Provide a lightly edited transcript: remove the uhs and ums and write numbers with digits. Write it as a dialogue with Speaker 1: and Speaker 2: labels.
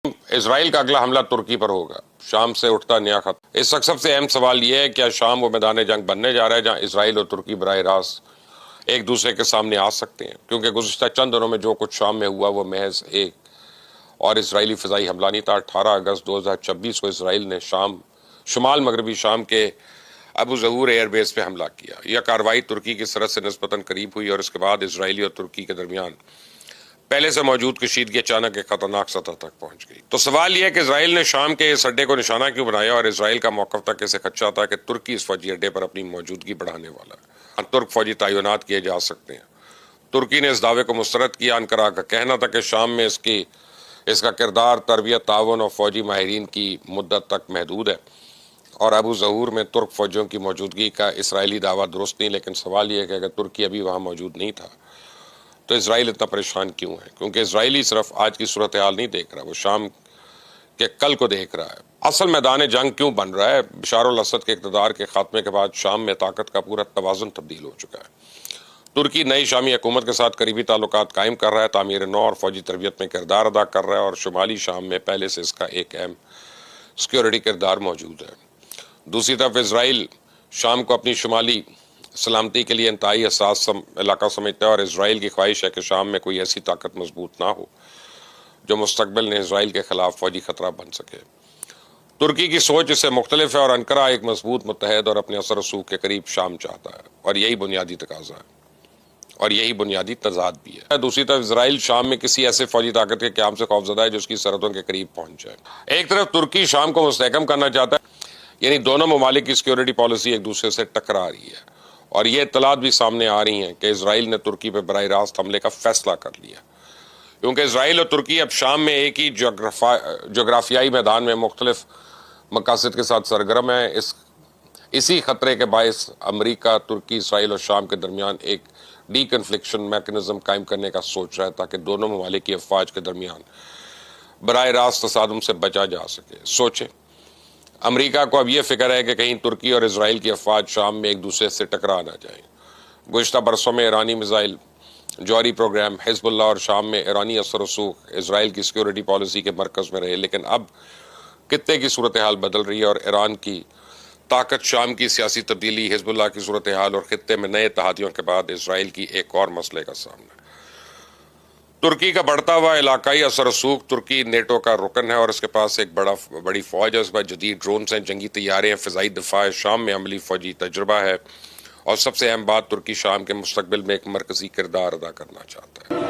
Speaker 1: اسرائیل کا اگلا حملہ ترکی پر ہوگا، شام سے اٹھتا نیا خط۔ اس وقت سب سے اہم سوال یہ ہے کیا شام وہ میدان جنگ بننے جا رہا ہے جہاں اسرائیل اور ترکی براہ راست ایک دوسرے کے سامنے آ سکتے ہیں؟ کیونکہ گزشتہ چند دنوں میں جو کچھ شام میں ہوا وہ محض ایک اور اسرائیلی فضائی حملہ نہیں تھا۔ 18 اگست 2026 کو اسرائیل نے شمال مغربی شام کے ابو ظہور ایئر بیس پہ حملہ کیا۔ یہ کارروائی ترکی کی سرحد سے نسبتاً قریب ہوئی اور اس کے بعد اسرائیلی اور ترکی کے درمیان پہلے سے موجود کشیدگی اچانک ایک خطرناک سطح تک پہنچ گئی۔ تو سوال یہ ہے کہ اسرائیل نے شام کے اس اڈے کو نشانہ کیوں بنایا اور اسرائیل کا موقف تک اسے خدشہ تھا کہ ترکی اس فوجی اڈے پر اپنی موجودگی بڑھانے والا ہے۔ ترک فوجی تعینات کیے جا سکتے ہیں۔ ترکی نے اس دعوے کو مسترد کیا۔ انقرہ کا کہنا تھا کہ شام میں اس کا کردار تربیت، تعاون اور فوجی ماہرین کی مدت تک محدود ہے، اور ابو ظہور میں ترک فوجیوں کی موجودگی کا اسرائیلی دعویٰ درست نہیں۔ لیکن سوال یہ ہے کہ اگر ترکی ابھی وہاں موجود نہیں تھا تو اسرائیل اتنا پریشان کیوں ہے؟ کیونکہ اسرائیلی صرف آج کی صورتحال نہیں دیکھ رہا، وہ شام کے کل کو دیکھ رہا ہے۔ اصل میدان جنگ کیوں بن رہا ہے؟ بشار الاسد کے اقتدار کے خاتمے کے بعد شام میں طاقت کا پورا توازن تبدیل ہو چکا ہے۔ ترکی نئی شامی حکومت کے ساتھ قریبی تعلقات قائم کر رہا ہے، تعمیر نو اور فوجی تربیت میں کردار ادا کر رہا ہے، اور شمالی شام میں پہلے سے اس کا ایک اہم سیکیورٹی کردار موجود ہے۔ دوسری طرف اسرائیل شام کو اپنی شمالی سلامتی کے لیے انتہائی حساس علاقہ سمجھتا ہے، اور اسرائیل کی خواہش ہے کہ شام میں کوئی ایسی طاقت مضبوط نہ ہو جو مستقبل میں اسرائیل کے خلاف فوجی خطرہ بن سکے۔ ترکی کی سوچ اس سے مختلف ہے، اور انقرہ ایک مضبوط متحد اور اپنے اثر رسوخ کے قریب شام چاہتا ہے، اور یہی بنیادی تقاضا ہے اور یہی بنیادی تضاد بھی ہے۔ دوسری طرف اسرائیل شام میں کسی ایسے فوجی طاقت کے قیام سے خوفزدہ ہے جو اس کی سرحدوں کے قریب پہنچ جائے۔ ایک طرف ترکی شام کو مستحکم کرنا چاہتا ہے، یعنی دونوں ممالک کی سیکیورٹی پالیسی ایک دوسرے سے ٹکرا رہی ہے، اور یہ اطلاعات بھی سامنے آ رہی ہیں کہ اسرائیل نے ترکی پہ براہ راست حملے کا فیصلہ کر لیا، کیونکہ اسرائیل اور ترکی اب شام میں ایک ہی جغرافیائی میدان میں مختلف مقاصد کے ساتھ سرگرم ہیں۔ اسی خطرے کے باعث امریکہ ترکی، اسرائیل اور شام کے درمیان ایک ڈی کنفلکشن میکنزم قائم کرنے کا سوچ رہا ہے تاکہ دونوں ممالک کی افواج کے درمیان براہ راست تصادم سے بچا جا سکے۔ سوچیں، امریکہ کو اب یہ فکر ہے کہ کہیں ترکی اور اسرائیل کی افواج شام میں ایک دوسرے سے ٹکرا نہ جائیں۔ گزشتہ برسوں میں ایرانی میزائل جوہری پروگرام، حزب اللہ اور شام میں ایرانی اثر رسوخ اسرائیل کی سیکیورٹی پالیسی کے مرکز میں رہے، لیکن اب خطے کی صورتحال بدل رہی ہے، اور ایران کی طاقت، شام کی سیاسی تبدیلی، حزب اللہ کی صورتحال اور خطے میں نئے اتحادیوں کے بعد اسرائیل کی ایک اور مسئلے کا سامنا ہے۔ ترکی کا بڑھتا ہوا علاقائی اثر رسوخ۔ ترکی نیٹو کا رکن ہے اور اس کے پاس ایک بڑی فوج ہے، اس پر جدید ڈرونز ہیں، جنگی طیارے ہیں، فضائی دفاع ہے، شام میں عملی فوجی تجربہ ہے، اور سب سے اہم بات، ترکی شام کے مستقبل میں ایک مرکزی کردار ادا کرنا چاہتا ہے۔